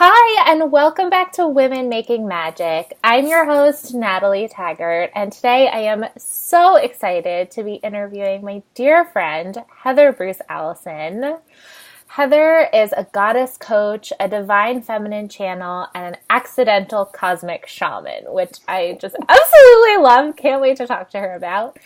Hi, and welcome back to Women Making Magic. I'm your host, Natalie Taggart, and today I am so excited to be interviewing my dear friend, Heather Bruce Allison. Heather is a goddess coach, a divine feminine channel, and an accidental cosmic shaman, which I just absolutely love. Can't wait to talk to her about.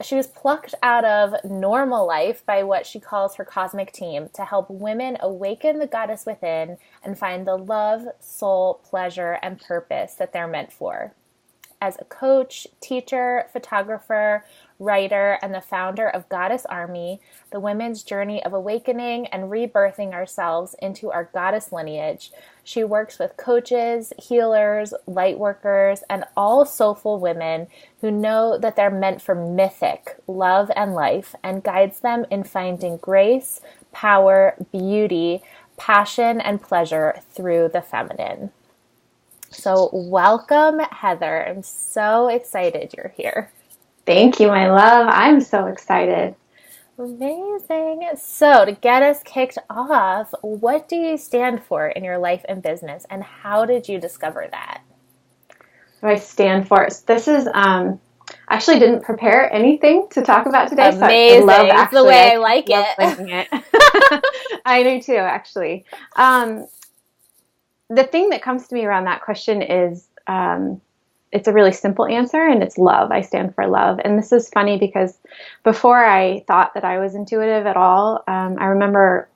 She was plucked out of normal life by what she calls her cosmic team to help women awaken the goddess within and find the love, soul, pleasure, and purpose that they're meant for. As a coach, teacher, photographer, writer, and the founder of Goddess Army, the women's journey of awakening and rebirthing ourselves into our goddess lineage, she works with coaches, healers, light workers, and all soulful women who know that they're meant for mythic love and life, and guides them in finding grace, power, beauty, passion, and pleasure through the feminine. So welcome, Heather. I'm so excited you're here. Thank you, my love. I'm so excited. Amazing. So to get us kicked off, what do you stand for in your life and business, and how did you discover that? What do I stand for? This is, I actually didn't prepare anything to talk about today. Amazing. So It's the way I like it. I do too, actually. The thing that comes to me around that question is, it's a really simple answer, and it's love. I stand for love. And this is funny because before I thought that I was intuitive at all, I remember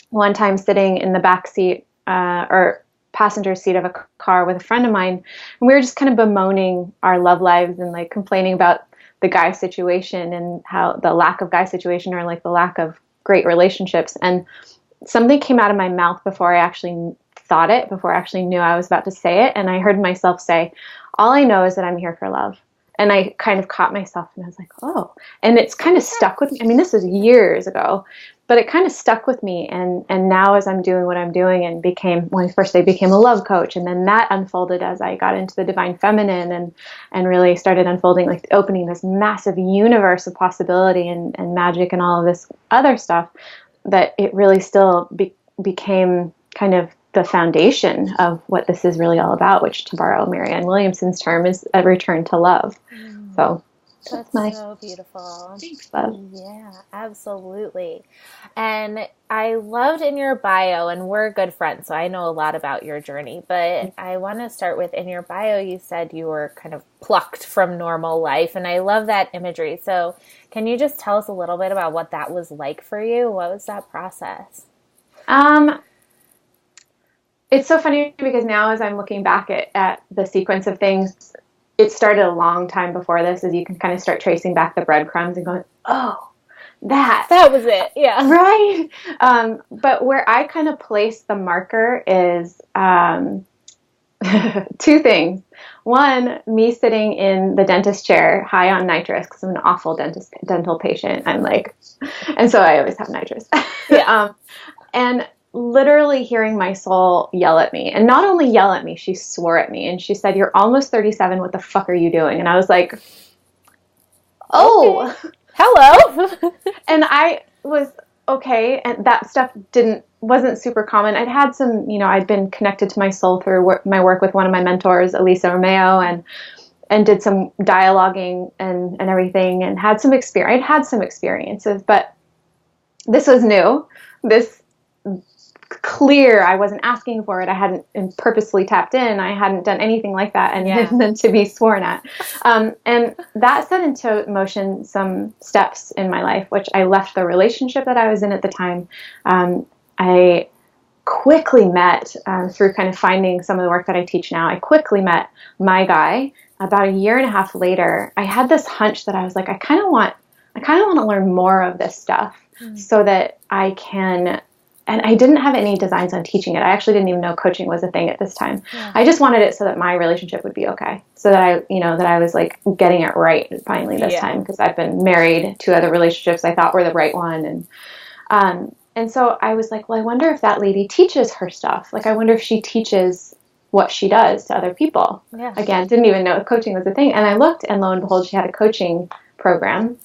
one time sitting in the back seat or passenger seat of a car with a friend of mine, and we were just kind of bemoaning our love lives and like complaining about the guy situation and how the lack of guy situation, or like the lack of great relationships. And something came out of my mouth before I actually thought it, before I actually knew I was about to say it. And I heard myself say, all I know is that I'm here for love. And I kind of caught myself and I was like, oh, and it's kind of stuck with me. I mean, this was years ago, but it kind of stuck with me. And now as I'm doing what I'm doing and when first I became a love coach, and then that unfolded as I got into the divine feminine and really started unfolding, like opening this massive universe of possibility and magic and all of this other stuff, that it really still became kind of the foundation of what this is really all about, which, to borrow Marianne Williamson's term, is a return to love. So that's so beautiful. Thanks, love. Yeah, absolutely. And I loved in your bio, and we're good friends, so I know a lot about your journey, but I want to start with, in your bio, you said you were kind of plucked from normal life, and I love that imagery. So can you just tell us a little bit about what that was like for you? What was that process? It's so funny because now as I'm looking back at the sequence of things, it started a long time before this, as you can kind of start tracing back the breadcrumbs and going, oh, that was it. Yeah. Right. But where I kind of place the marker is two things. One, me sitting in the dentist chair high on nitrous, because I'm an awful dental patient. And so I always have nitrous. Yeah. And literally hearing my soul yell at me, and not only yell at me, she swore at me, and she said, "You're almost 37. What the fuck are you doing?" And I was like, "Oh, okay. Hello." And I was okay, and that stuff wasn't super common. I'd had some, I'd been connected to my soul through my work with one of my mentors, Elisa Romeo, and did some dialoguing and everything, and had some experience. I'd had some experiences, but this was new. This clear, I wasn't asking for it. I hadn't purposely tapped in. I hadn't done anything like that, and then to be sworn at. And that set into motion some steps in my life, which I left the relationship that I was in at the time. I quickly met, through kind of finding some of the work that I teach now, I quickly met my guy. About a year and a half later, I had this hunch that I was like, I kind of want to learn more of this stuff so that I can. And I didn't have any designs on teaching it. I actually didn't even know coaching was a thing at this time. Yeah. I just wanted it so that my relationship would be okay. So that that I was like getting it right finally this time, because I've been married to other relationships I thought were the right one. And so I was like, well, I wonder if that lady teaches her stuff. Like, I wonder if she teaches what she does to other people. Yeah. Again, didn't even know coaching was a thing. And I looked, and lo and behold, she had a coaching program.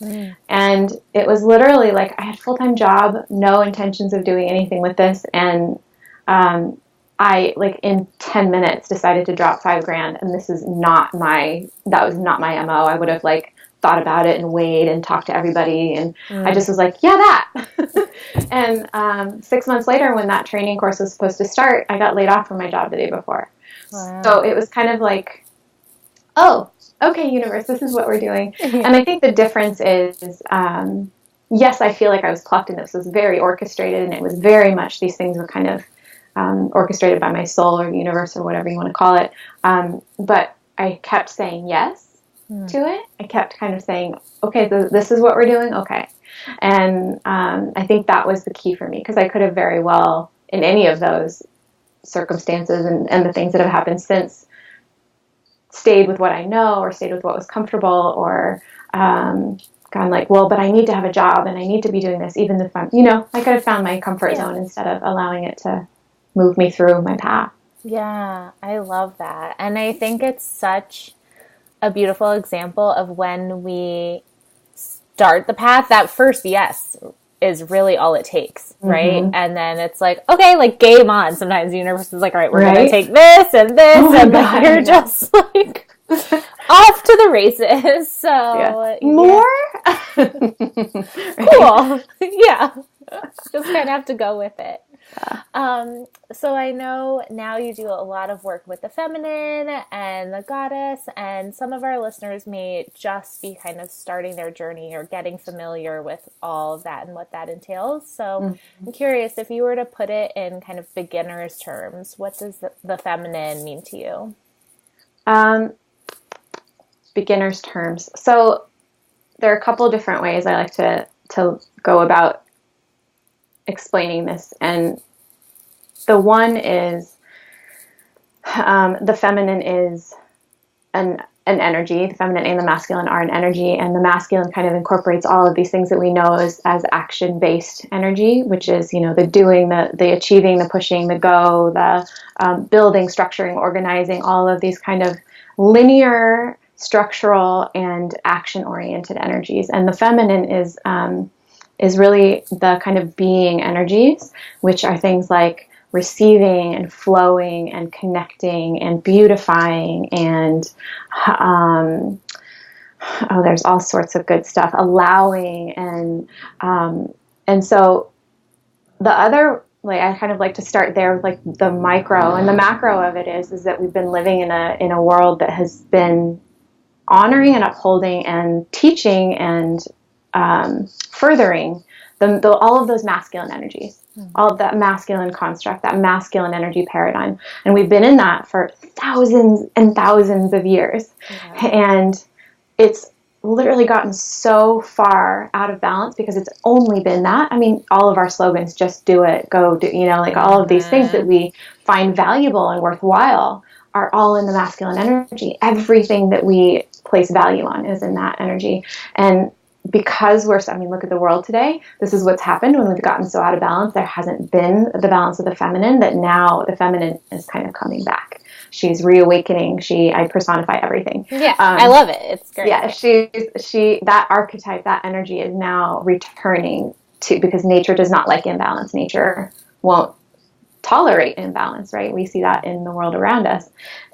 And it was literally like I had a full-time job, no intentions of doing anything with this. And I like in 10 minutes decided to drop $5,000, and that was not my MO. I would have like thought about it and weighed and talked to everybody. And I just was like, yeah, that. And 6 months later, when that training course was supposed to start, I got laid off from my job the day before. Wow. So it was kind of like, oh, okay, universe, this is what we're doing. And I think the difference is, yes, I feel like I was plucked, and this was very orchestrated, and it was very much, these things were kind of orchestrated by my soul or universe or whatever you want to call it. But I kept saying yes to it. I kept kind of saying, okay, this is what we're doing. Okay. And I think that was the key for me, because I could have very well, in any of those circumstances and the things that have happened since, stayed with what I know, or stayed with what was comfortable, or gone like, well, but I need to have a job and I need to be doing this, even if I'm, I could have found my comfort zone instead of allowing it to move me through my path. Yeah, I love that. And I think it's such a beautiful example of when we start the path, that first yes is really all it takes, right? Mm-hmm. And then it's like, okay, like game on. Sometimes the universe is like, all right, we're going to take this and this, and like you're just like off to the races. So more cool. Yeah. Just kind of have to go with it. So I know now you do a lot of work with the feminine and the goddess, and some of our listeners may just be kind of starting their journey or getting familiar with all of that and what that entails. So I'm curious, if you were to put it in kind of beginner's terms, what does the feminine mean to you? Beginner's terms. So there are a couple of different ways I like to go about explaining this, and the one is the feminine is an energy. The feminine and the masculine are an energy, and the masculine kind of incorporates all of these things that we know as action-based energy, which is, the doing, the achieving, the pushing, the go, the building, structuring, organizing, all of these kind of linear, structural, and action-oriented energies. And the feminine is really the kind of being energies, which are things like receiving and flowing and connecting and beautifying and there's all sorts of good stuff, allowing, and so the other, like, I kind of like to start there with like the micro, and the macro of it is that we've been living in a world that has been honoring and upholding and teaching and furthering all of those masculine energies, all of that masculine construct, that masculine energy paradigm. And we've been in that for thousands and thousands of years. Yeah. And it's literally gotten so far out of balance because it's only been that. I mean, all of our slogans, just do it, go do, like all of these things that we find valuable and worthwhile are all in the masculine energy. Everything that we place value on is in that energy. And because look at the world today. This is what's happened when we've gotten so out of balance. There hasn't been the balance of the feminine, that now the feminine is kind of coming back. She's reawakening. I personify everything. Yeah, I love it. It's great. Yeah, that archetype, that energy is now returning because nature does not like imbalance. Nature won't tolerate imbalance, right? We see that in the world around us.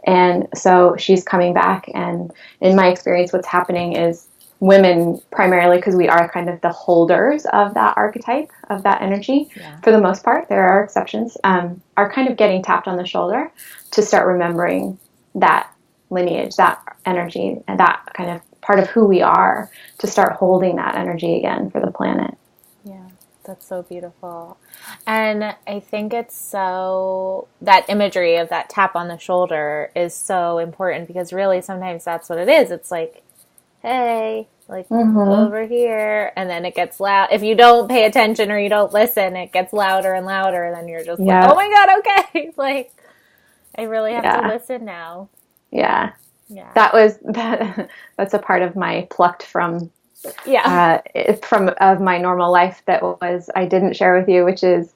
And so she's coming back. And in my experience, what's happening is women, primarily because we are kind of the holders of that archetype, of that energy, for the most part, there are exceptions, are kind of getting tapped on the shoulder to start remembering that lineage, that energy, and that kind of part of who we are, to start holding that energy again for the planet. Yeah, that's so beautiful. And I think that imagery of that tap on the shoulder is so important, because really sometimes that's what it is. It's like, hey, like over here, and then it gets loud. If you don't pay attention or you don't listen, it gets louder and louder, and then you're just like, oh my God, okay. Like, I really have to listen now. Yeah. That's a part of my plucked from of my normal life that I didn't share with you, which is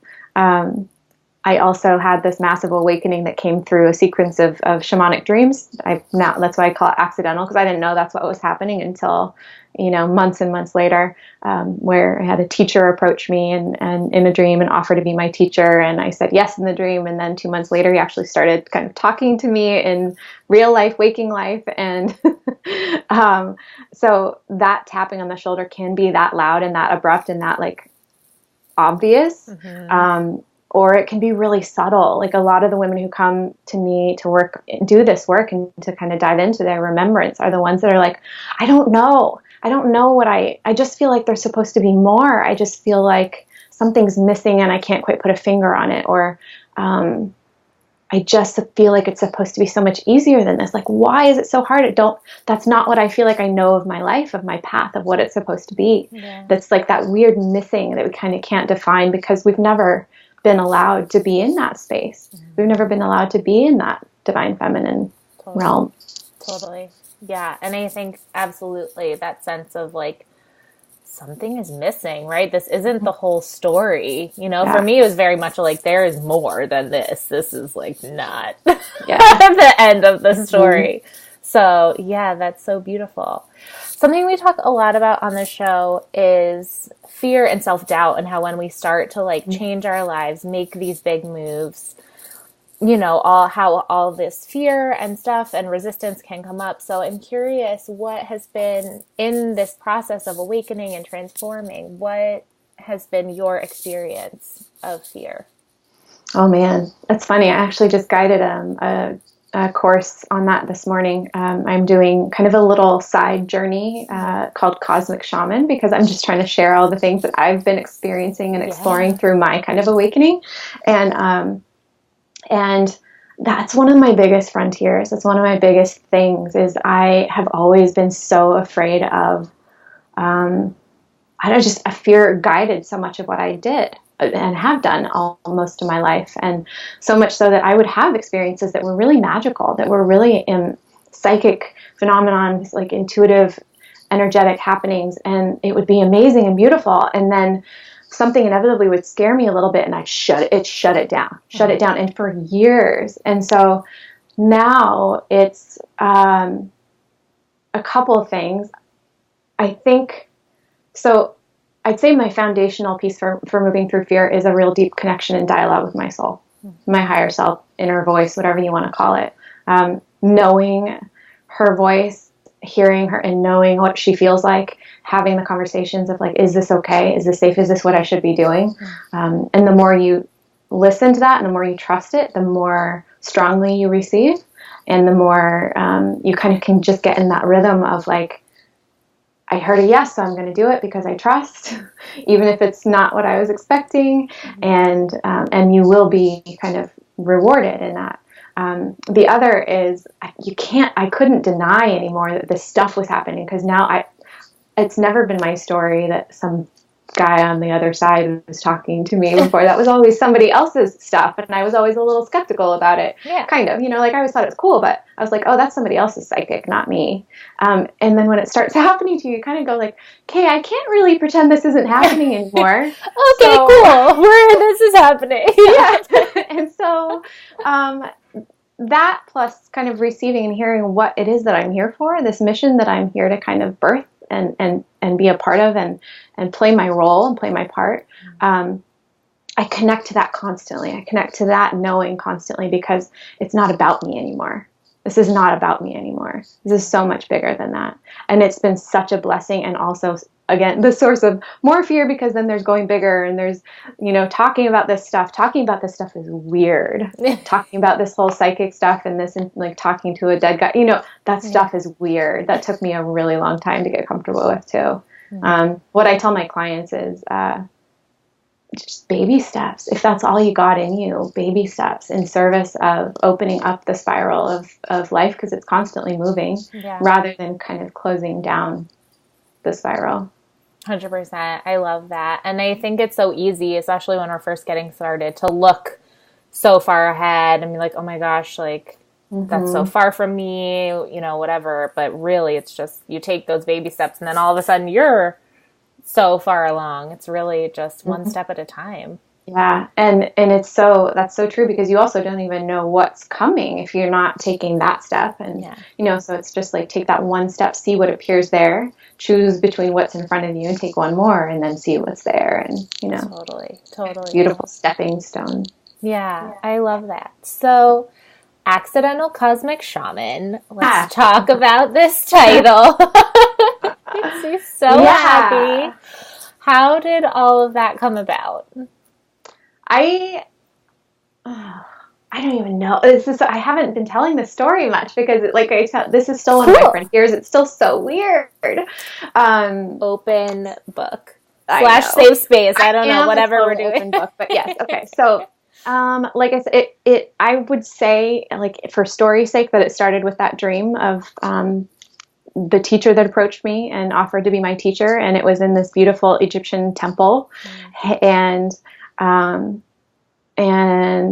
I also had this massive awakening that came through a sequence of shamanic dreams. That's why I call it accidental, because I didn't know that's what was happening until, months and months later, where I had a teacher approach me and in a dream and offer to be my teacher. And I said yes in the dream. And then 2 months later, he actually started kind of talking to me in real life, waking life. And so that tapping on the shoulder can be that loud and that abrupt and that like obvious. Or it can be really subtle. Like a lot of the women who come to me to do this work and to kind of dive into their remembrance are the ones that are like, I don't know. I don't know what I just feel like there's supposed to be more. I just feel like something's missing and I can't quite put a finger on it. Or I just feel like it's supposed to be so much easier than this. Like, why is it so hard? That's not what I feel like I know of my life, of my path, of what it's supposed to be. Yeah. That's like that weird missing that we kind of can't define because we've never been allowed to be in that space. We've never been allowed to be in that divine feminine realm. Totally. Yeah. And I think absolutely that sense of like something is missing, right? This isn't the whole story. For me, it was very much like there is more than this. This is like not the end of the story. So yeah, that's so beautiful. Something we talk a lot about on the show is fear and self-doubt, and how when we start to like change our lives, make these big moves, how all this fear and stuff and resistance can come up. So I'm curious, what has been in this process of awakening and transforming, what has been your experience of fear? Oh man, that's funny. I actually just guided a course on that this morning. I'm doing kind of a little side journey called Cosmic Shaman, because I'm just trying to share all the things that I've been experiencing and exploring through my kind of awakening. And that's one of my biggest frontiers. It's one of my biggest things is I have always been so afraid of, I fear guided so much of what I did and have done most of my life. And so much so that I would have experiences that were really magical, that were really in psychic phenomenon, like intuitive, energetic happenings. And it would be amazing and beautiful. And then something inevitably would scare me a little bit and I'd shut it down. And for years. And so now it's a couple of things. I think, so I'd say my foundational piece for moving through fear is a real deep connection and dialogue with my soul, my higher self, inner voice, whatever you want to call it. Knowing her voice, hearing her and knowing what she feels like, having the conversations of like, is this okay? Is this safe? Is this what I should be doing? And the more you listen to that and the more you trust it, the more strongly you receive. And the more you kind of can just get in that rhythm of like, I heard a yes, so I'm going to do it because I trust, even if it's not what I was expecting. And you will be kind of rewarded in that. The other is I couldn't deny anymore that this stuff was happening, because now it's never been my story that some guy on the other side was talking to me before. That was always somebody else's stuff. And I was always a little skeptical about it. Yeah. Kind of, like I always thought it was cool, but I was like, oh, that's somebody else's psychic, not me. And then when it starts happening to you, you kind of go like, okay, I can't really pretend this isn't happening anymore. Okay, cool. Where this is happening. Yeah. And so, that plus kind of receiving and hearing what it is that I'm here for, this mission that I'm here to kind of birth and be a part of and play my role and play my part. I connect to that constantly. I connect to that knowing constantly, because it's not about me anymore. This is not about me anymore. This is so much bigger than that. And it's been such a blessing, and also, again, the source of more fear, because then there's going bigger and there's, talking about this stuff. Talking about this stuff is weird. Talking about this whole psychic stuff and this, and like talking to a dead guy, that stuff is weird. That took me a really long time to get comfortable with too. What I tell my clients is, just baby steps. If that's all you got in you, baby steps in service of opening up the spiral of life, because it's constantly moving, rather than kind of closing down the spiral. 100%. I love that. And I think it's so easy, especially when we're first getting started, to look so far ahead and be like, oh my gosh, like that's so far from me, whatever. But really, it's just, you take those baby steps and then all of a sudden you're so far along. It's really just one step at a time. Yeah. And that's so true, because you also don't even know what's coming if you're not taking that step. And, Yeah. so it's just like, take that one step, see what appears there, choose between what's in front of you and take one more, and then see what's there. And, Totally. beautiful stepping stone. Yeah, I love that. So, Accidental Cosmic Shaman. Ah, Let's talk about this title. Makes me so happy. How did all of that come about? I I don't even know. I haven't been telling this story much, because this is still one of my frontiers. It's still so weird. Open book / safe space. I don't know, whatever we're doing. Open book, but yes. Okay. So, like I said, I would say, like, for story's sake, that it started with that dream of, the teacher that approached me and offered to be my teacher. And it was in this beautiful Egyptian temple. And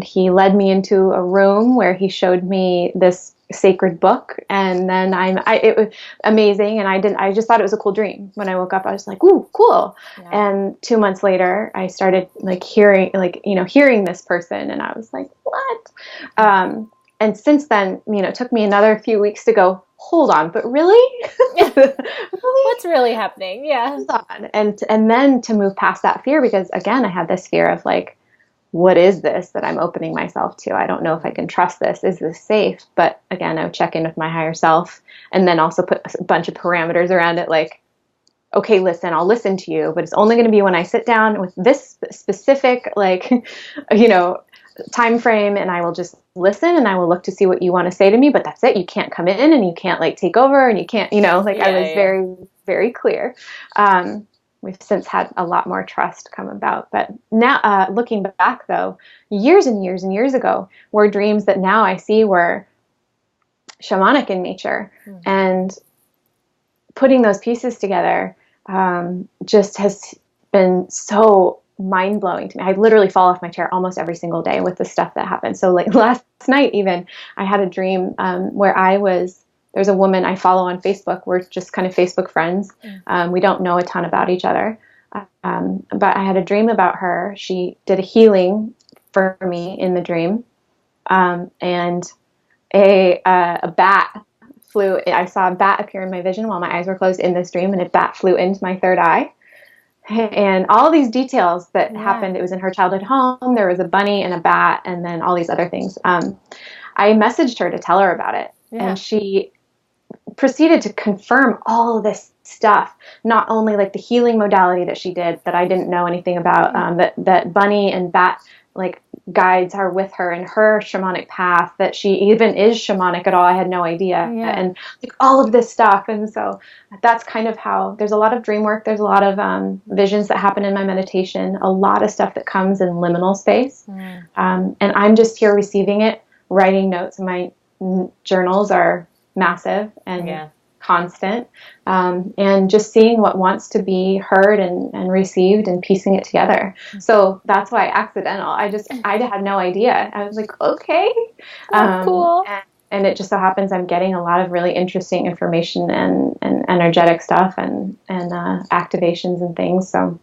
he led me into a room where he showed me this sacred book. And then it was amazing. And I just thought it was a cool dream. When I woke up, I was like, ooh, cool. Yeah. And 2 months later, I started hearing this person, and I was like, what? And since then, it took me another few weeks to go, hold on, but really? Really? What's really happening? Yeah. Hold on. And then to move past that fear, because again, I had this fear of, like, what is this that I'm opening myself to? I don't know if I can trust this. Is this safe? But again, I would check in with my higher self, and then also put a bunch of parameters around it, like, okay, listen, I'll listen to you, but it's only going to be when I sit down with this specific, like, time frame, and I will just listen, and I will look to see what you want to say to me, but that's it. You can't come in, and you can't, like, take over, and you can't, I was very, very clear. We've since had a lot more trust come about. But now, looking back, though, years and years and years ago, were dreams that now I see were shamanic in nature. Mm. And putting those pieces together just has been so mind-blowing to me. I literally fall off my chair almost every single day with the stuff that happens. So, like, last night even, I had a dream where there's a woman I follow on Facebook. We're just kind of Facebook friends. We don't know a ton about each other. But I had a dream about her. She did a healing for me in the dream. And a bat flew. I saw a bat appear in my vision while my eyes were closed in this dream, and a bat flew into my third eye. And all these details that happened, it was in her childhood home. There was a bunny and a bat, and then all these other things. I messaged her to tell her about it. Yeah. And she proceeded to confirm all of this stuff, not only like the healing modality that she did that I didn't know anything about, that bunny and bat, like, guides are with her in her shamanic path, that she even is shamanic at all. I had no idea. And like all of this stuff. And so that's kind of how there's a lot of dream work. There's a lot of visions that happen in my meditation, a lot of stuff that comes in liminal space. And I'm just here receiving it, writing notes. My journals are massive and constant, and just seeing what wants to be heard and received and piecing it together. So that's why accidental. I had no idea. I was like, okay, cool. And it just so happens I'm getting a lot of really interesting information and energetic stuff and activations and things. So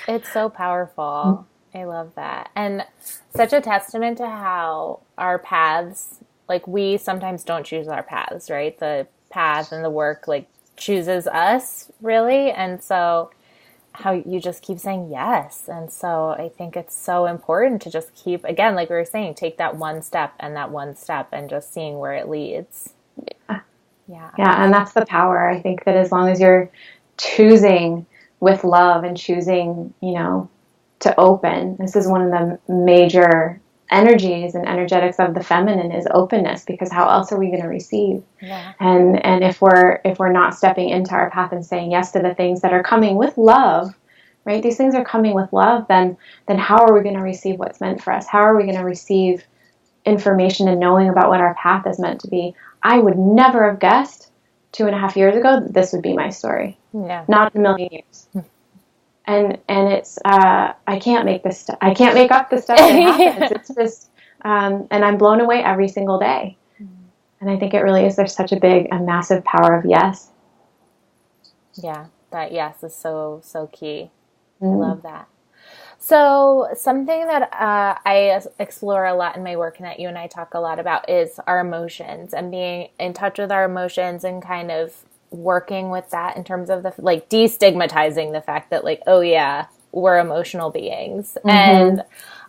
it's so powerful. I love that, and such a testament to how our paths. Like, we sometimes don't choose our paths, right? The path and the work, like, chooses us, really. And so how you just keep saying yes. And so I think it's so important to just keep, again, like we were saying, take that one step and just seeing where it leads. Yeah, and that's the power. I think that as long as you're choosing with love and choosing, to open, this is one of the major energies and energetics of the feminine is openness, because how else are we going to receive? And if we're not stepping into our path and saying yes to the things that are coming with love, right? These things are coming with love, then how are we going to receive what's meant for us? How are we going to receive information and knowing about what our path is meant to be? I would never have guessed 2.5 years ago that this would be my story. Not in a million years. And it's I can't make this stuff. I can't make up the stuff that happens. It's just and I'm blown away every single day. And I think it really is. There's such a massive power of yes. Yeah, that yes is so key. I love that. So something that I explore a lot in my work and that you and I talk a lot about is our emotions and being in touch with our emotions and kind of working with that in terms of the like destigmatizing the fact that like, oh yeah, we're emotional beings. Mm-hmm. And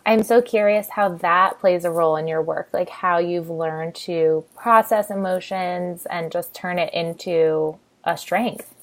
I'm so curious how that plays a role in your work, like how you've learned to process emotions and just turn it into a strength.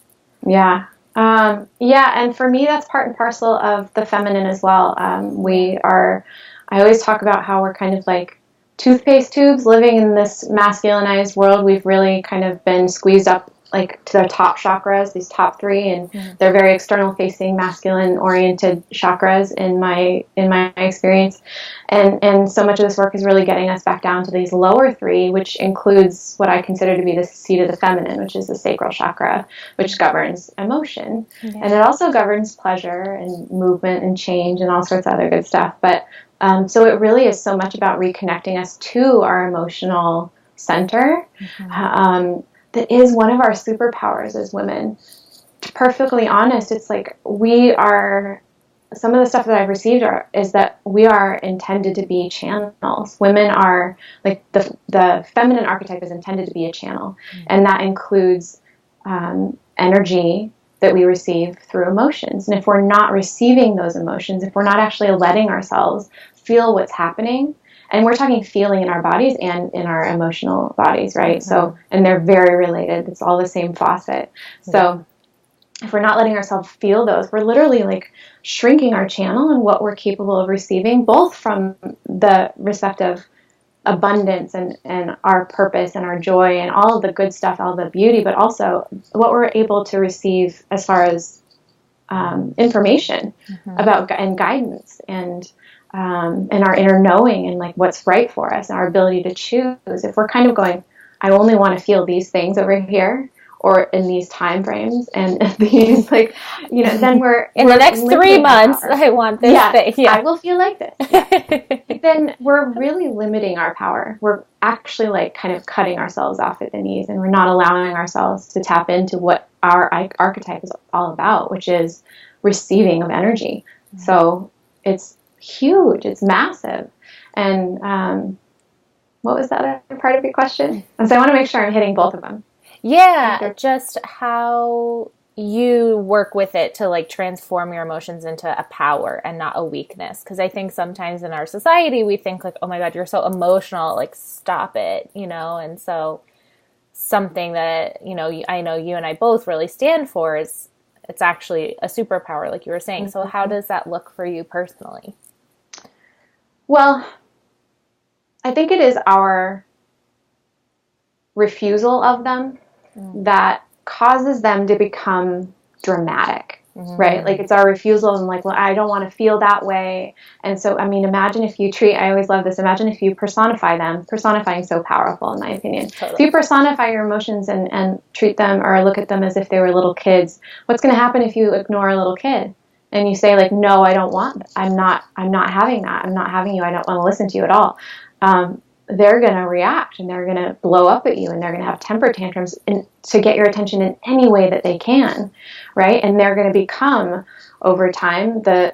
Yeah. Yeah. And for me, that's part and parcel of the feminine as well. I always talk about how we're kind of like toothpaste tubes living in this masculinized world. We've really kind of been squeezed up like to their top chakras, these top three, and they're very external facing, masculine oriented chakras in my experience. And so much of this work is really getting us back down to these lower three, which includes what I consider to be the seat of the feminine, which is the sacral chakra, which governs emotion. Yeah. And it also governs pleasure and movement and change and all sorts of other good stuff. But so it really is so much about reconnecting us to our emotional center. That is one of our superpowers as women. Perfectly honest, it's like some of the stuff that I've received is that we are intended to be channels. Women are like the feminine archetype is intended to be a channel, and that includes energy that we receive through emotions. And if we're not receiving those emotions, if we're not actually letting ourselves feel what's happening, and we're talking feeling in our bodies and in our emotional bodies, right? So, and they're very related. It's all the same faucet. So if we're not letting ourselves feel those, we're literally like shrinking our channel and what we're capable of receiving, both from the receptive abundance and our purpose and our joy and all of the good stuff, all the beauty, but also what we're able to receive as far as information about and guidance and our inner knowing and like what's right for us and our ability to choose. If we're kind of going, I only want to feel these things over here or in these time frames and these like, then we're the next 3 months, I want this thing. Yeah. I will feel like this. Yeah. Then we're really limiting our power. We're actually like kind of cutting ourselves off at the knees, and we're not allowing ourselves to tap into what our archetype is all about, which is receiving of energy. So it's huge. It's massive. And what was the other part of your question? And so I want to make sure I'm hitting both of them. Yeah, just how you work with it to like transform your emotions into a power and not a weakness. Because I think sometimes in our society we think like, oh my God, you're so emotional, like stop it, And so something that, I know you and I both really stand for is it's actually a superpower, like you were saying. So how does that look for you personally? Well, I think it is our refusal of them that causes them to become dramatic, right? Like it's our refusal and like, well, I don't want to feel that way. And so, I mean, imagine if you I always love this, imagine if you personify them. Personifying is so powerful in my opinion. Totally. If you personify your emotions and treat them or look at them as if they were little kids, what's going to happen if you ignore a little kid? And you say like, no, I don't want, I'm not having that. I'm not having you. I don't want to listen to you at all. They're going to react and they're going to blow up at you and they're going to have temper tantrums to get your attention in any way that they can, right? And they're going to become, over time, the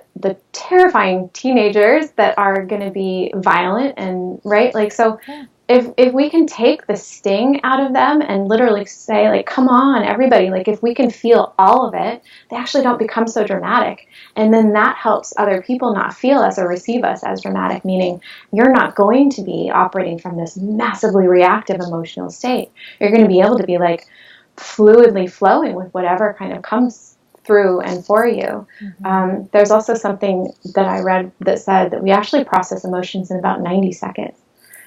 terrifying teenagers that are going to be violent and, right? Like, so if we can take the sting out of them and literally say, like, come on, everybody, like, if we can feel all of it, they actually don't become so dramatic. And then that helps other people not feel us or receive us as dramatic, meaning you're not going to be operating from this massively reactive emotional state. You're going to be able to be, like, fluidly flowing with whatever kind of comes through and for you. There's also something that I read that said that we actually process emotions in about 90 seconds.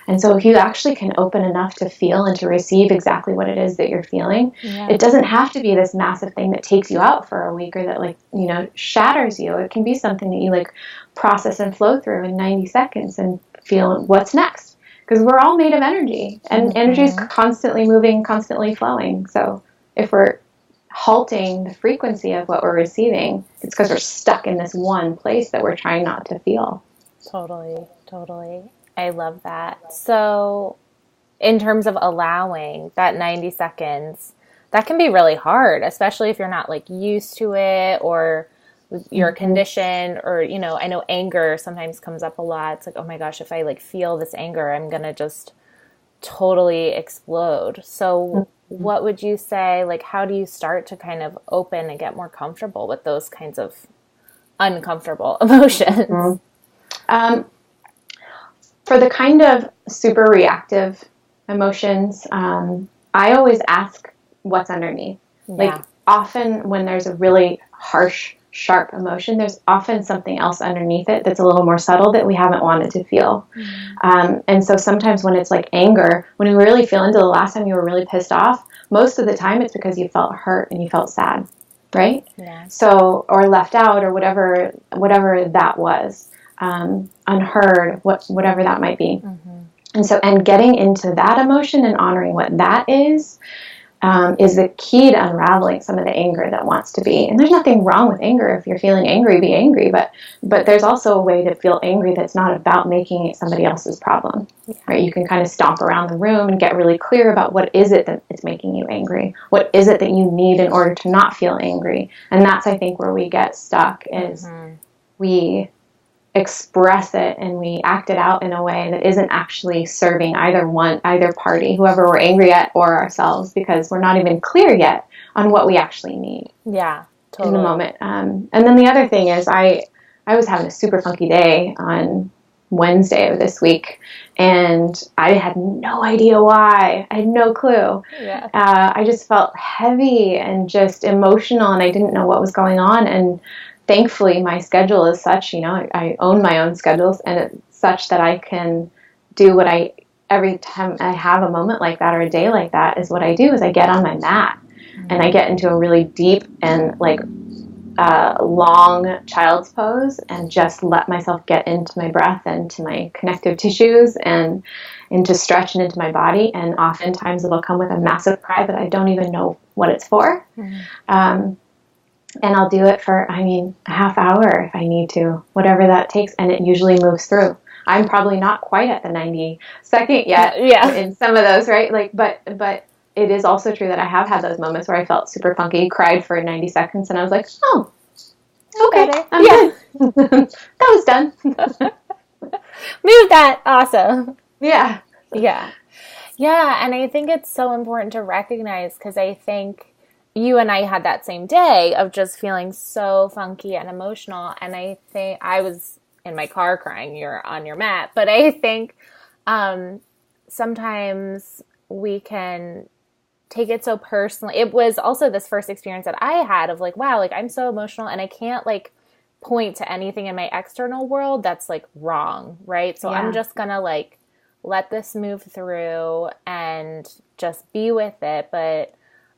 And so if you actually can open enough to feel and to receive exactly what it is that you're feeling, it doesn't have to be this massive thing that takes you out for a week or that, like, shatters you. It can be something that you, like, process and flow through in 90 seconds and feel what's next. Because we're all made of energy, and energy is constantly moving, constantly flowing. So if we're halting the frequency of what we're receiving, it's because we're stuck in this one place that we're trying not to feel. Totally. I love that. So in terms of allowing that 90 seconds, that can be really hard, especially if you're not like used to it or your condition, or, you know, I know anger sometimes comes up a lot. It's like, oh my gosh, if I like feel this anger, I'm going to just totally explode. So what would you say, like, how do you start to kind of open and get more comfortable with those kinds of uncomfortable emotions? For the kind of super reactive emotions, I always ask what's underneath. Yeah. Like, often when there's a really harsh, sharp emotion, there's often something else underneath it that's a little more subtle that we haven't wanted to feel. And so sometimes when it's like anger, when you really feel into the last time you were really pissed off, most of the time it's because you felt hurt and you felt sad, right? Yeah. So, or left out, or whatever that was, unheard, whatever that might be. And so, and getting into that emotion and honoring what that is the key to unraveling some of the anger that wants to be. And there's nothing wrong with anger. If you're feeling angry, be angry. But there's also a way to feel angry that's not about making it somebody else's problem, right? You can kind of stomp around the room and get really clear about what is it that is making you angry. What is it that you need in order to not feel angry? And that's, I think, where we get stuck is we express it and we act it out in a way that isn't actually serving either party, whoever we're angry at or ourselves, because we're not even clear yet on what we actually need. Yeah, totally. In the moment. And then the other thing is I was having a super funky day on Wednesday of this week, and I had no idea why. I had no clue. Yeah. I just felt heavy and just emotional, and I didn't know what was going on. And thankfully, my schedule is such, you know, I own my own schedules, and it's such that I can do what every time I have a moment like that or a day like that, is what I do is I get on my mat and I get into a really deep and like long child's pose and just let myself get into my breath and to my connective tissues and into stretch and into my body. And oftentimes it'll come with a massive cry that I don't even know what it's for. And I'll do it for, a half hour if I need to, whatever that takes. And it usually moves through. I'm probably not quite at the 90-second yet in some of those, right? Like, but it is also true that I have had those moments where I felt super funky, cried for 90 seconds, and I was like, oh, okay, I'm good. That was done. Move that. Awesome. Yeah. Yeah. Yeah, and I think it's so important to recognize, because I think you and I had that same day of just feeling so funky and emotional, and I think I was in my car crying, you're on your mat, but I think sometimes we can take it so personally. It was also this first experience that I had of like, wow, like I'm so emotional and I can't like point to anything in my external world that's like wrong, right? So I'm just gonna like let this move through and just be with it. But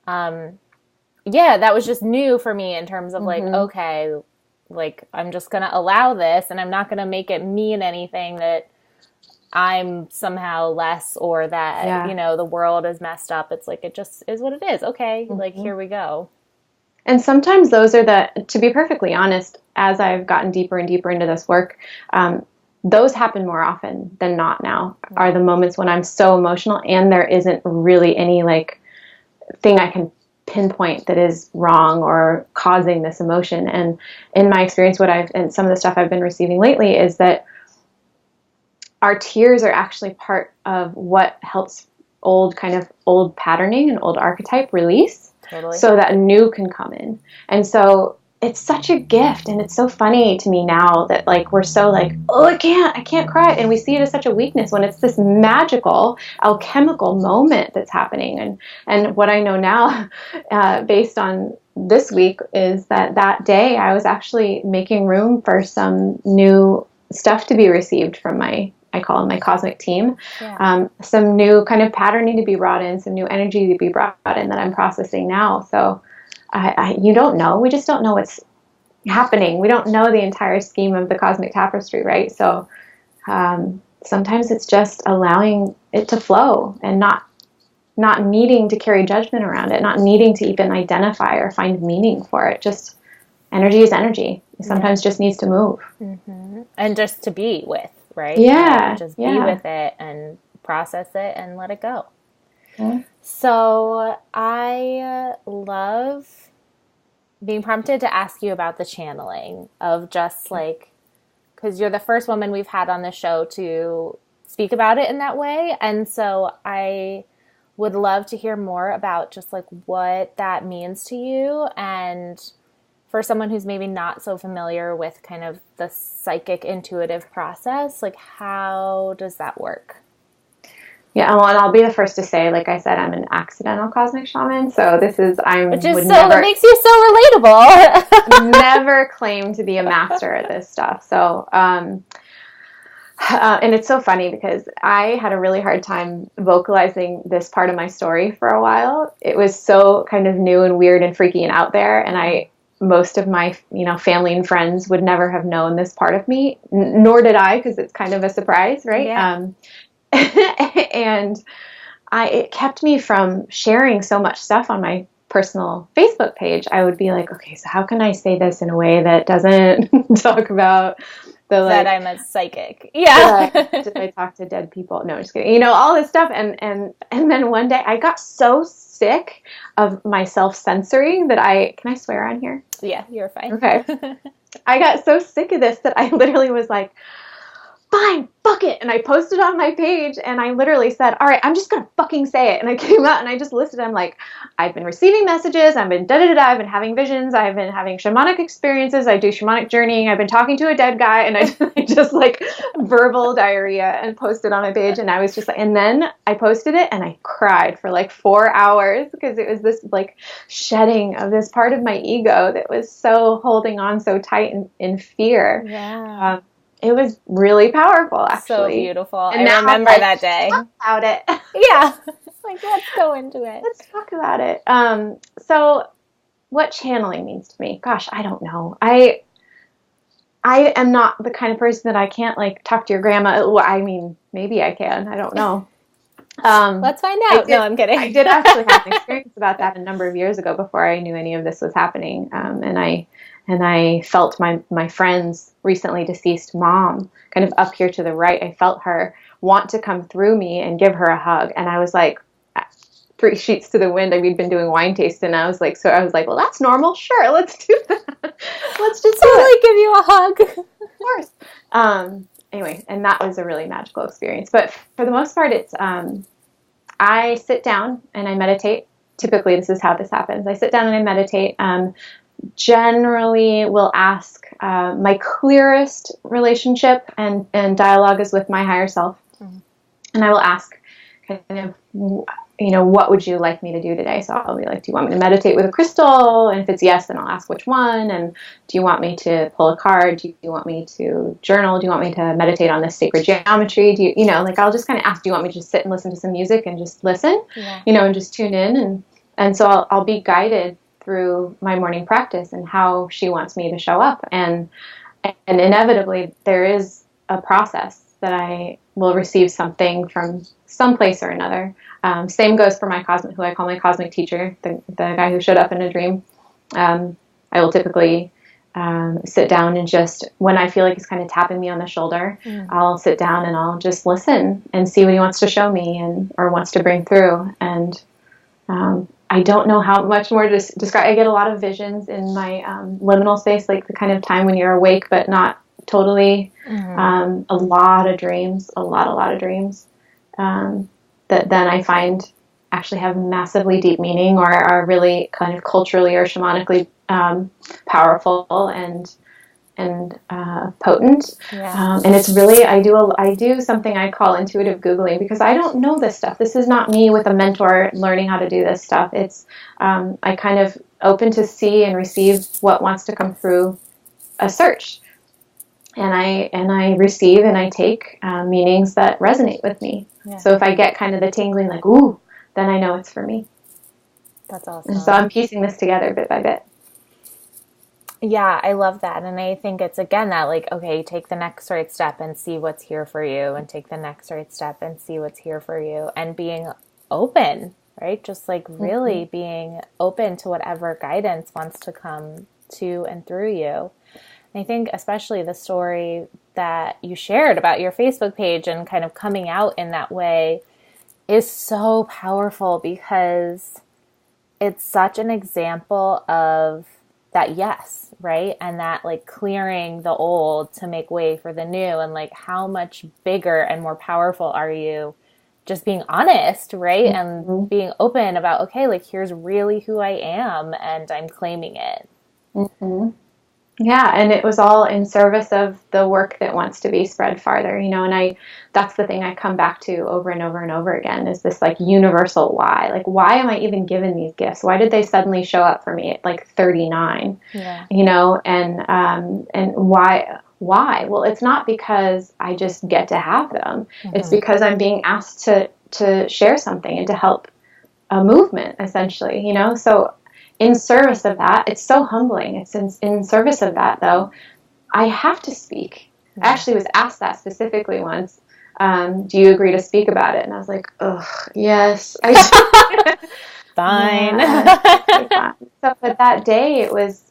that was just new for me in terms of like, okay, like I'm just gonna allow this, and I'm not gonna make it mean anything that I'm somehow less, or that, you know, the world is messed up. It's like, it just is what it is. Okay. Like, here we go. And sometimes those are to be perfectly honest, as I've gotten deeper and deeper into this work, those happen more often than not now, are the moments when I'm so emotional and there isn't really any like thing I can pinpoint that is wrong or causing this emotion. And in my experience, and some of the stuff I've been receiving lately is that our tears are actually part of what helps old patterning and old archetype release. Totally. So that new can come in. And so it's such a gift. And it's so funny to me now that like, we're so like, oh, I can't cry. And we see it as such a weakness when it's this magical alchemical moment that's happening. And what I know now, based on this week, is that day I was actually making room for some new stuff to be received from I call them my cosmic team. Some new kind of patterning to be brought in, some new energy to be brought in that I'm processing now. So you don't know. We just don't know what's happening. We don't know the entire scheme of the cosmic tapestry, right? So sometimes it's just allowing it to flow and not needing to carry judgment around it, not needing to even identify or find meaning for it. Just energy is energy. It sometimes just needs to move. And just to be with. Right? Yeah. Just be with it and process it and let it go. So I love being prompted to ask you about the channeling of just like, because you're the first woman we've had on the show to speak about it in that way. And so I would love to hear more about just like what that means to you, and for someone who's maybe not so familiar with kind of the psychic intuitive process, like how does that work? Yeah, well, and I'll be the first to say, like I said, I'm an accidental cosmic shaman. So this is, Which is would so, never, it makes you so relatable. never claim to be a master at this stuff. So, and it's so funny because I had a really hard time vocalizing this part of my story for a while. It was so kind of new and weird and freaky and out there. And most of my, family and friends would never have known this part of me, nor did I, because it's kind of a surprise, right? Yeah. And it kept me from sharing so much stuff on my personal Facebook page. I would be like, okay, so how can I say this in a way that doesn't talk about the that I'm a psychic. Yeah. did I talk to dead people? No, just kidding. All this stuff. And then one day I got so sick of myself censoring that can I swear on here? Yeah, you're fine. Okay. I got so sick of this that I literally was like, fine, fuck it. And I posted on my page and I literally said, all right, I'm just going to fucking say it. And I came out and I just listed, I'm like, I've been receiving messages. I've been I've been having visions. I've been having shamanic experiences. I do shamanic journeying. I've been talking to a dead guy. And I just like verbal diarrhea and posted on my page. And I was just like, and then I posted it and I cried for like 4 hours because it was this like shedding of this part of my ego that was so holding on so tight in fear. Yeah. It was really powerful, actually. So beautiful. And I remember that day. Talk about it. Yeah. Like, let's go into it. Let's talk about it. So what channeling means to me, gosh, I don't know. I am not the kind of person that I can't like talk to your grandma. Well, I mean, maybe I can. I don't know. Let's find out. No, I'm kidding. I did actually have an experience about that a number of years ago before I knew any of this was happening. And I felt my friend's recently deceased mom kind of up here to the right. I felt her want to come through me and give her a hug. And I was like, 3 sheets to the wind. We'd been doing wine tasting. And I was like, well, that's normal. Sure. Let's do that. Let's just totally give you a hug. Of course. Anyway, and that was a really magical experience. But for the most part, it's, I sit down and I meditate. Typically, this is how this happens. I sit down and I meditate. Generally will ask, my clearest relationship and dialogue is with my higher self. Mm-hmm. And I will ask kind of, what would you like me to do today? So I'll be like, do you want me to meditate with a crystal? And if it's yes, then I'll ask which one. And do you want me to pull a card? Do you want me to journal? Do you want me to meditate on this sacred geometry? Do you like, I'll just kind of ask, do you want me to just sit and listen to some music and just listen, and just tune in? And so I'll be guided through my morning practice and how she wants me to show up. And inevitably there is a process that I will receive something from some place or another. Same goes for my who I call my cosmic teacher, the guy who showed up in a dream. I will typically sit down and just, when I feel like he's kind of tapping me on the shoulder, I'll sit down and I'll just listen and see what he wants to show me or wants to bring through. And I don't know how much more to describe. I get a lot of visions in my liminal space, like the kind of time when you're awake but not totally. Mm-hmm. A lot of dreams, a lot of dreams that then I find actually have massively deep meaning or are really kind of culturally or shamanically powerful and potent. Yeah. And it's really, I do something I call intuitive Googling because I don't know this stuff. This is not me with a mentor learning how to do this stuff. It's, I kind of open to see and receive what wants to come through a search. And I receive and I take meanings that resonate with me. Yeah. So if I get kind of the tingling like, ooh, then I know it's for me. That's awesome. And so I'm piecing this together bit by bit. Yeah, I love that. And I think it's, again, that like, okay, take the next right step and see what's here for you, and take the next right step and see what's here for you, and being open, right? Just like really being open to whatever guidance wants to come to and through you. And I think especially the story that you shared about your Facebook page and kind of coming out in that way is so powerful because it's such an example of that yes, right? And that like clearing the old to make way for the new, and like how much bigger and more powerful are you just being honest, right? Mm-hmm. And being open about, okay, like here's really who I am and I'm claiming it. Mm-hmm. Yeah, and it was all in service of the work that wants to be spread farther, and that's the thing I come back to over and over and over again is this like universal why. Like, why am I even given these gifts? Why did they suddenly show up for me at like 39? Yeah. And why? Well, it's not because I just get to have them. Mm-hmm. It's because I'm being asked to share something and to help a movement, essentially, So in service of that, it's so humbling. It's in service of that, though, I have to speak. I actually was asked that specifically once. Do you agree to speak about it? And I was like, ugh, yes. Fine. Yeah, so, but that day it was,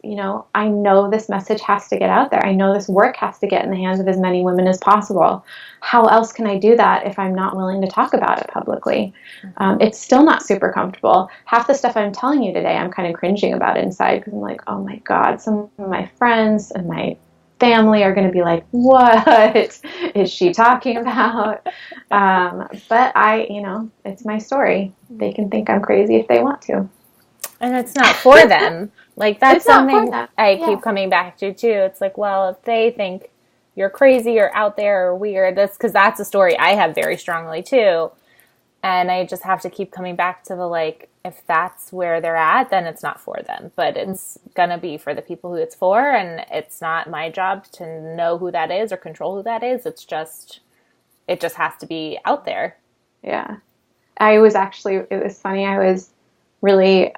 I know this message has to get out there. I know this work has to get in the hands of as many women as possible. How else can I do that if I'm not willing to talk about it publicly? It's still not super comfortable. Half the stuff I'm telling you today, I'm kind of cringing about inside because I'm like, oh my God, some of my friends and my family are going to be like, what is she talking about? But it's my story. They can think I'm crazy if they want to. And it's not for them. Like, that's something I keep coming back to, too. It's like, well, if they think you're crazy or out there or weird, because that's a story I have very strongly, too. And I just have to keep coming back to the, like, if that's where they're at, then it's not for them. But it's going to be for the people who it's for. And it's not my job to know who that is or control who that is. It just has to be out there. Yeah. It was funny. I was really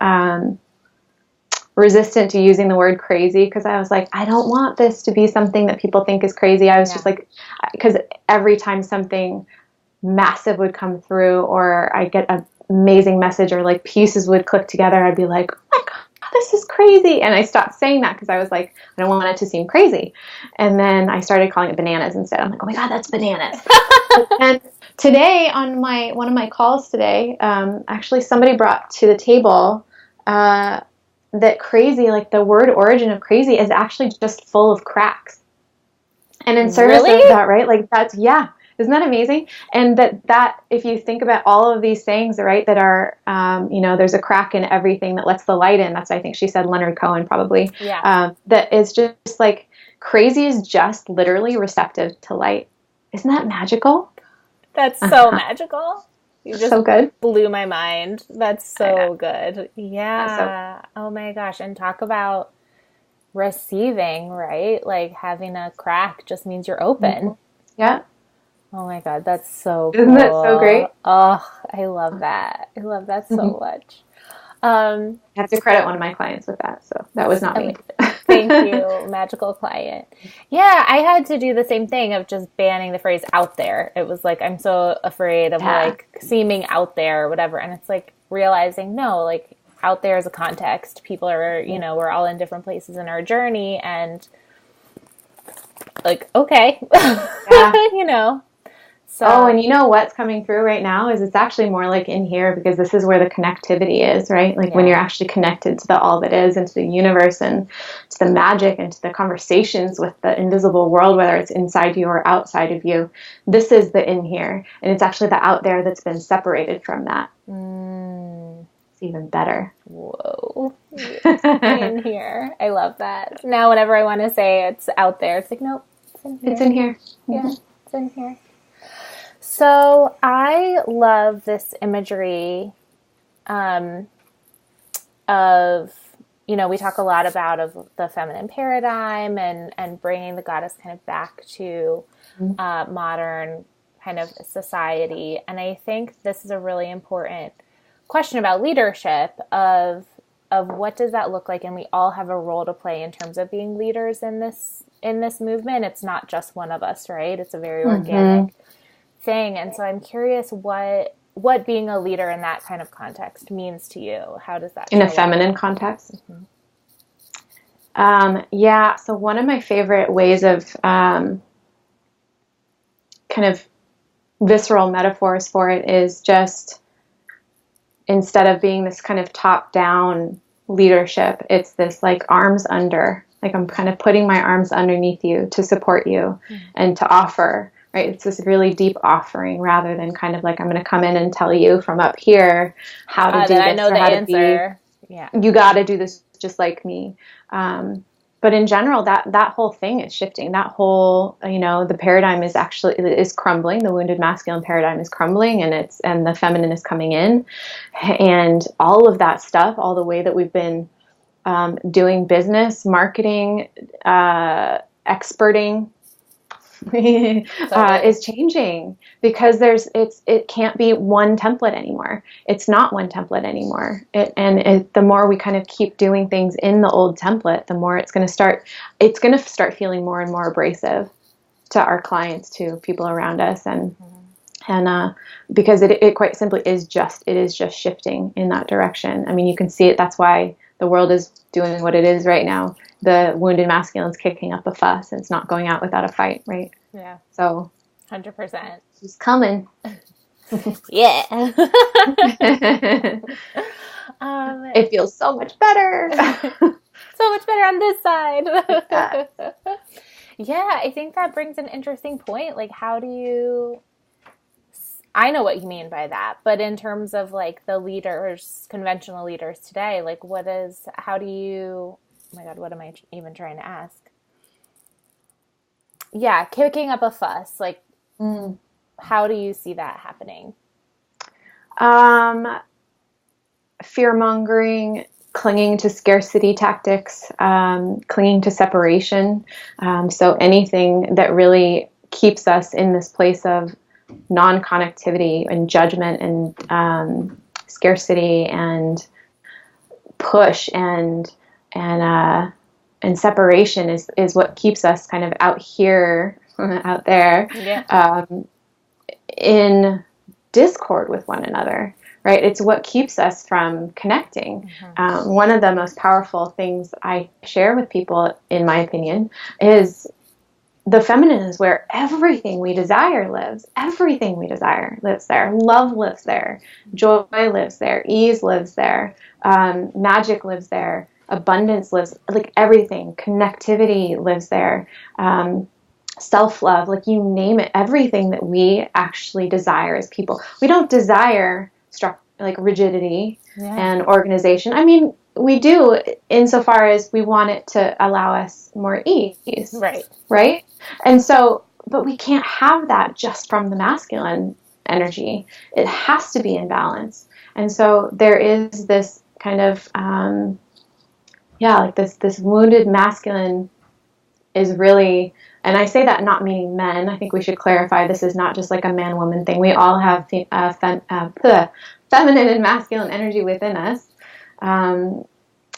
resistant to using the word crazy because I was like, I don't want this to be something that people think is crazy. I was just like, because every time something massive would come through or I get an amazing message or like pieces would click together, I'd be like, oh my God, this is crazy. And I stopped saying that because I was like, I don't want it to seem crazy. And then I started calling it bananas instead. I'm like, oh my God, that's bananas. And today on one of my calls today, actually somebody brought to the table that crazy, like the word origin of crazy is actually just full of cracks. And in service of that, right? Like that's, yeah. Isn't that amazing? And that if you think about all of these things, right, that are, there's a crack in everything that lets the light in. That's, I think she said, Leonard Cohen probably. Yeah. That is just like crazy is just literally receptive to light. Isn't that magical? That's so magical. You just so good. Blew my mind. That's so good. Yeah. Oh my gosh. And talk about receiving, right? Like having a crack just means you're open. Mm-hmm. Yeah. Oh my God, that's so cool. Isn't that so great? Oh, I love that. I love that so much. I have to credit one of my clients with that, so that was not me. Thank you, magical client. Yeah, I had to do the same thing of just banning the phrase out there. It was like, I'm so afraid of like seeming out there or whatever. And it's like realizing, no, like out there is a context. People are, we're all in different places in our journey and like, okay, So, and you know what's coming through right now is it's actually more like in here because this is where the connectivity is, right? Like when you're actually connected to the all that is and to the universe and to the magic and to the conversations with the invisible world, whether it's inside you or outside of you, this is the in here. And it's actually the out there that's been separated from that. It's even better. Whoa. In here. I love that. Now whenever I want to say it's out there, it's like, nope, it's in here. Yeah, it's in here. So I love this imagery of, we talk a lot about of the feminine paradigm and bringing the goddess kind of back to modern kind of society. And I think this is a really important question about leadership of what does that look like? And we all have a role to play in terms of being leaders in this movement. It's not just one of us, right? It's a very organic thing. And so I'm curious what being a leader in that kind of context means to you. How does that in a feminine context? So one of my favorite ways of kind of visceral metaphors for it is just instead of being this kind of top down leadership. It's this like arms under, like I'm kind of putting my arms underneath you to support you and to offer, right? It's this really deep offering rather than kind of like, I'm going to come in and tell you from up here how to do this. I know the answer. Yeah. You got to do this just like me. But in general, that whole thing is shifting. That whole, the paradigm is crumbling. The wounded masculine paradigm is crumbling, and the feminine is coming in, and all of that stuff, all the way that we've been doing business, marketing, experting, is changing because it can't be one template anymore. It's not one template anymore. The more we kind of keep doing things in the old template, the more it's going to start feeling more and more abrasive to our clients, to people around us. And because it quite simply is just shifting in that direction. I mean, you can see it. That's why the world is doing what it is right now. The wounded masculine's kicking up a fuss, and it's not going out without a fight, right? Yeah. So 100%. She's coming. Yeah. It feels so much better. So much better on this side. Yeah, I think that brings an interesting point. Like, how do you... I know what you mean by that, but in terms of like the leaders, conventional leaders today, like how do you... Oh my God, what am I even trying to ask? Yeah, kicking up a fuss. Like, how do you see that happening? Fear-mongering, clinging to scarcity tactics, clinging to separation. So anything that really keeps us in this place of non-connectivity and judgment and scarcity and push and separation is what keeps us kind of out here, out there, in discord with one another, right? It's what keeps us from connecting. One of the most powerful things I share with people, in my opinion, is the feminine is where everything we desire lives. Everything we desire lives there. Love lives there. Joy lives there. Ease lives there. Magic lives there. Abundance lives, like everything. Connectivity lives there. Self-love, like you name it. Everything that we actually desire as people. We don't desire like rigidity and organization. I mean, we do insofar as we want it to allow us more ease. Right? And so, but we can't have that just from the masculine energy. It has to be in balance. And so there is this kind of, like this wounded masculine is really, and I say that not meaning men. I think we should clarify this is not just like a man-woman thing. We all have feminine and masculine energy within us.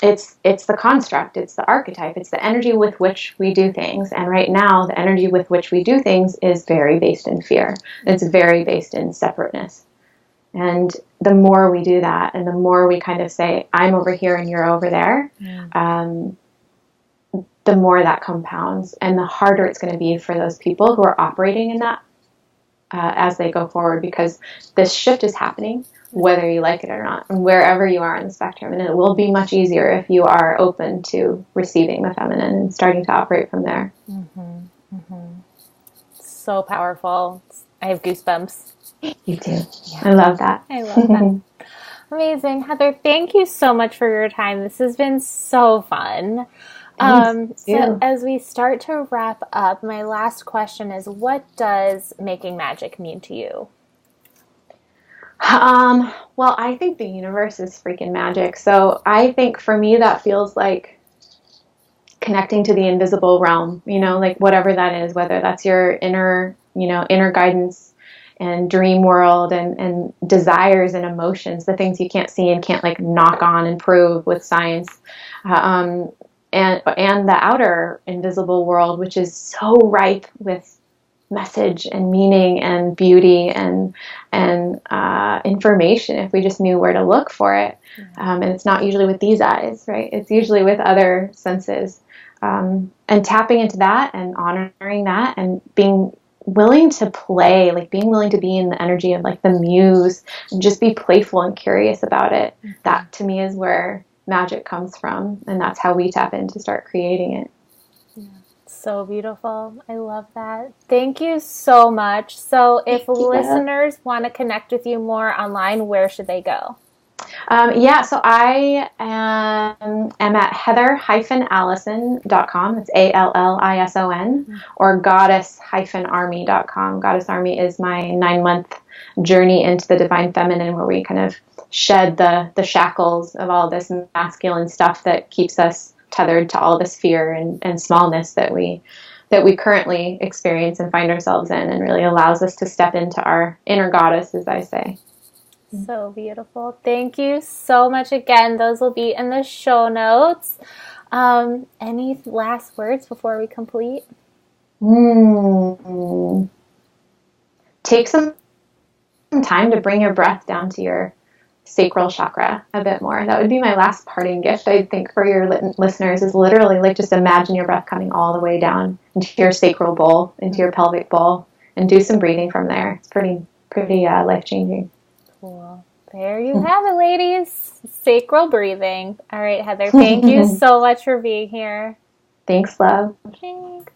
It's the construct, it's the archetype, it's the energy with which we do things. And right now, the energy with which we do things is very based in fear. It's very based in separateness. And the more we do that, and the more we kind of say, I'm over here and you're over there, the more that compounds, and the harder it's going to be for those people who are operating in that as they go forward, because this shift is happening, whether you like it or not, and wherever you are in the spectrum. And it will be much easier if you are open to receiving the feminine and starting to operate from there. So powerful. I have goosebumps. You do. Yeah. I love that. I love that. Amazing. Heather, thank you so much for your time. This has been so fun. So as we start to wrap up, my last question is, what does making magic mean to you? Well, I think the universe is freaking magic. So I think for me, that feels like connecting to the invisible realm, like whatever that is, whether that's your inner guidance and dream world and desires and emotions, the things you can't see and can't like knock on and prove with science. And the outer invisible world, which is so ripe with message and meaning and beauty and information if we just knew where to look for it. And it's not usually with these eyes, right? It's usually with other senses. And tapping into that and honoring that and being willing to play, like being willing to be in the energy of like the muse and just be playful and curious about it. That to me is where magic comes from. And that's how we tap in to start creating it. So beautiful. I love that. Thank you so much. So if listeners want to connect with you more online, where should they go? So I am at heather-allison.com. It's ALLISON, or goddess-army.com. Goddess Army is my 9-month journey into the divine feminine, where we kind of shed the shackles of all this masculine stuff that keeps us tethered to all this fear and smallness that we currently experience and find ourselves in, and really allows us to step into our inner goddess, as I say. So beautiful. Thank you so much again. Those will be in the show notes. Any last words before we complete? Take some time to bring your breath down to your sacral chakra a bit more. That would be my last parting gift, I think, for your listeners, is literally like just imagine your breath coming all the way down into your sacral bowl, into your pelvic bowl, and do some breathing from there. It's pretty life-changing. Cool. There you have it, ladies. Sacral breathing. All right, Heather, thank you so much for being here. Thanks, love. Thanks.